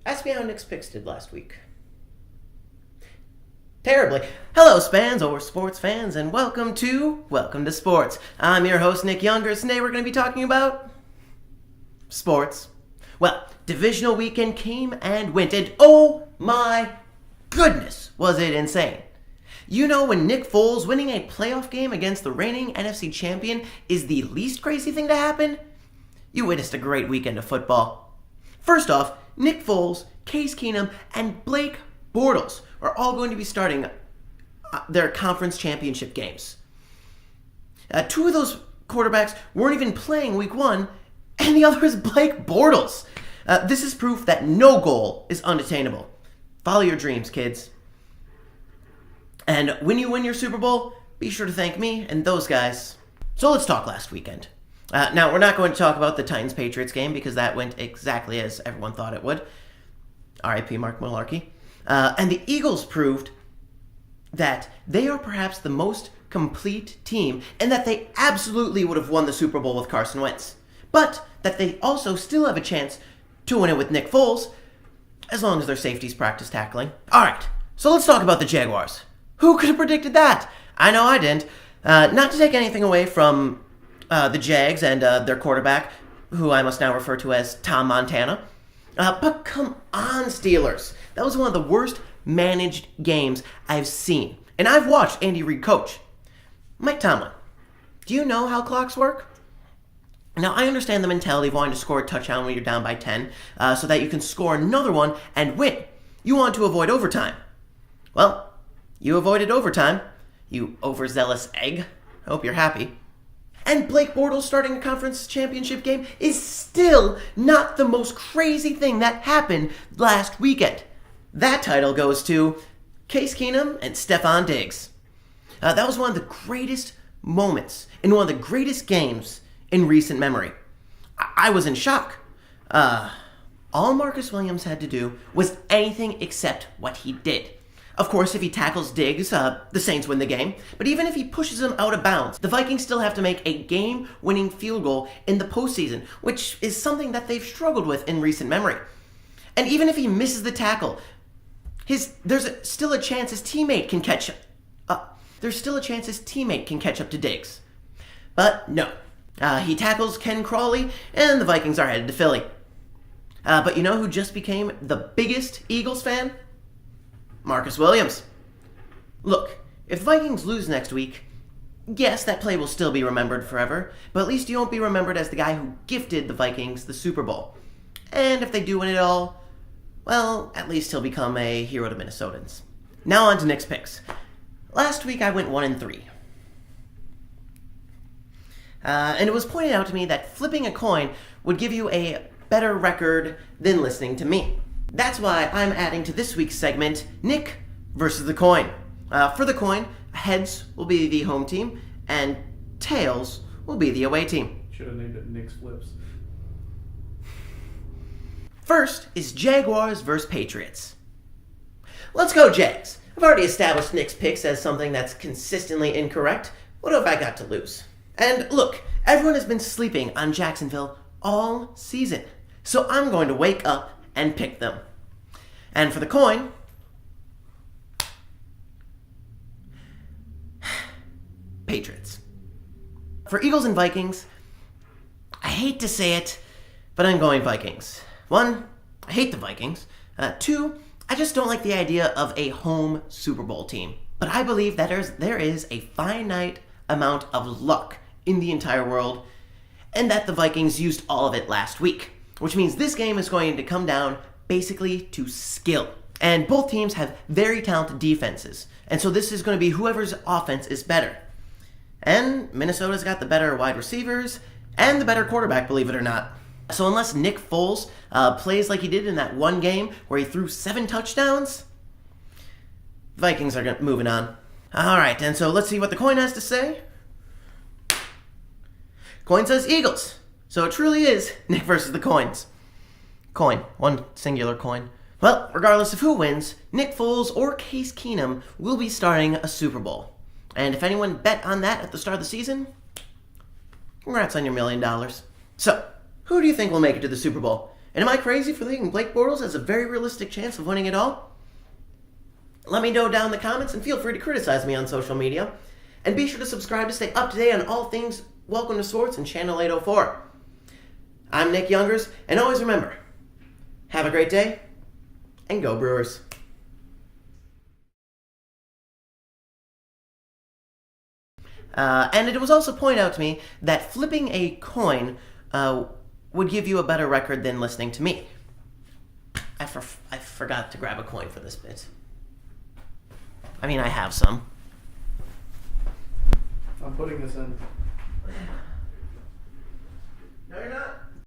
Ask me how Nick's picks did last week. Terribly. Hello, Spans or sports fans, and welcome to Sports. I'm your host, Nick Youngers. Today we're going to be talking about sports. Well, divisional weekend came and went, and oh my goodness, was it insane. You know, when Nick Foles winning a playoff game against the reigning NFC champion is the least crazy thing to happen? You witnessed a great weekend of football. First off, Nick Foles, Case Keenum, and Blake Bortles are all going to be starting their conference championship games. Two of those quarterbacks weren't even playing week one, and the other is Blake Bortles. This is proof that no goal is unattainable. Follow your dreams, kids. And when you win your Super Bowl, be sure to thank me and those guys. So let's talk last weekend. Now, we're not going to talk about the Titans-Patriots game because that went exactly as everyone thought it would. R.I.P. Mark Malarkey. And the Eagles proved that they are perhaps the most complete team and that they absolutely would have won the Super Bowl with Carson Wentz. But that they also still have a chance to win it with Nick Foles as long as their safeties practice tackling. All right, so let's talk about the Jaguars. Who could have predicted that? I know I didn't. Not to take anything away from the Jags and their quarterback, who I must now refer to as Tom Montana. But come on, Steelers. That was one of the worst managed games I've seen. And I've watched Andy Reid coach. Mike Tomlin, do you know how clocks work? Now, I understand the mentality of wanting to score a touchdown when you're down by 10, so that you can score another one and win. You want to avoid overtime. Well, you avoided overtime, you overzealous egg. I hope you're happy. And Blake Bortles starting a conference championship game is still not the most crazy thing that happened last weekend. That title goes to Case Keenum and Stephon Diggs. That was one of the greatest moments in one of the greatest games in recent memory. I was in shock. All Marcus Williams had to do was anything except what he did. Of course, if he tackles Diggs, the Saints win the game. But even if he pushes him out of bounds, the Vikings still have to make a game-winning field goal in the postseason, which is something that they've struggled with in recent memory. And even if he misses the tackle, there's still a chance his teammate can catch up. There's still a chance his teammate can catch up to Diggs. But no, he tackles Ken Crawley, and the Vikings are headed to Philly. But you know who just became the biggest Eagles fan? Marcus Williams. Look, if the Vikings lose next week, yes, that play will still be remembered forever, but at least you won't be remembered as the guy who gifted the Vikings the Super Bowl. And if they do win it all, well, at least he'll become a hero to Minnesotans. Now on to Nick's picks. Last week I went 1-3. And it was pointed out to me that flipping a coin would give you a better record than listening to me. That's why I'm adding to this week's segment, Nick versus the coin. For the coin, heads will be the home team, and tails will be the away team. Should have named it Nick's Flips. First is Jaguars versus Patriots. Let's go, Jags. I've already established Nick's picks as something that's consistently incorrect. What have I got to lose? And look, everyone has been sleeping on Jacksonville all season, so I'm going to wake up and pick them. And for the coin, Patriots. For Eagles and Vikings, I hate to say it, but I'm going Vikings. 1, I hate the Vikings. 2, I just don't like the idea of a home Super Bowl team. But I believe that there is a finite amount of luck in the entire world, and that the Vikings used all of it last week. Which means this game is going to come down basically to skill. And both teams have very talented defenses. And so this is going to be whoever's offense is better. And Minnesota's got the better wide receivers and the better quarterback, believe it or not. So unless Nick Foles plays like he did in that one game where he threw 7 touchdowns, Vikings are moving on. All right, and so let's see what the coin has to say. Coin says Eagles. So it truly is Nick versus the coins. Coin. One singular coin. Well, regardless of who wins, Nick Foles or Case Keenum will be starting a Super Bowl. And if anyone bet on that at the start of the season, congrats on your $1 million. So, who do you think will make it to the Super Bowl? And am I crazy for thinking Blake Bortles has a very realistic chance of winning it all? Let me know down in the comments, and feel free to criticize me on social media. And be sure to subscribe to stay up to date on all things Welcome to Sports and Channel 804. I'm Nick Youngers, and always remember, have a great day, and go Brewers. And it was also pointed out to me that flipping a coin would give you a better record than listening to me. I forgot to grab a coin for this bit. I mean, I have some. I'm putting this in. No, you're not.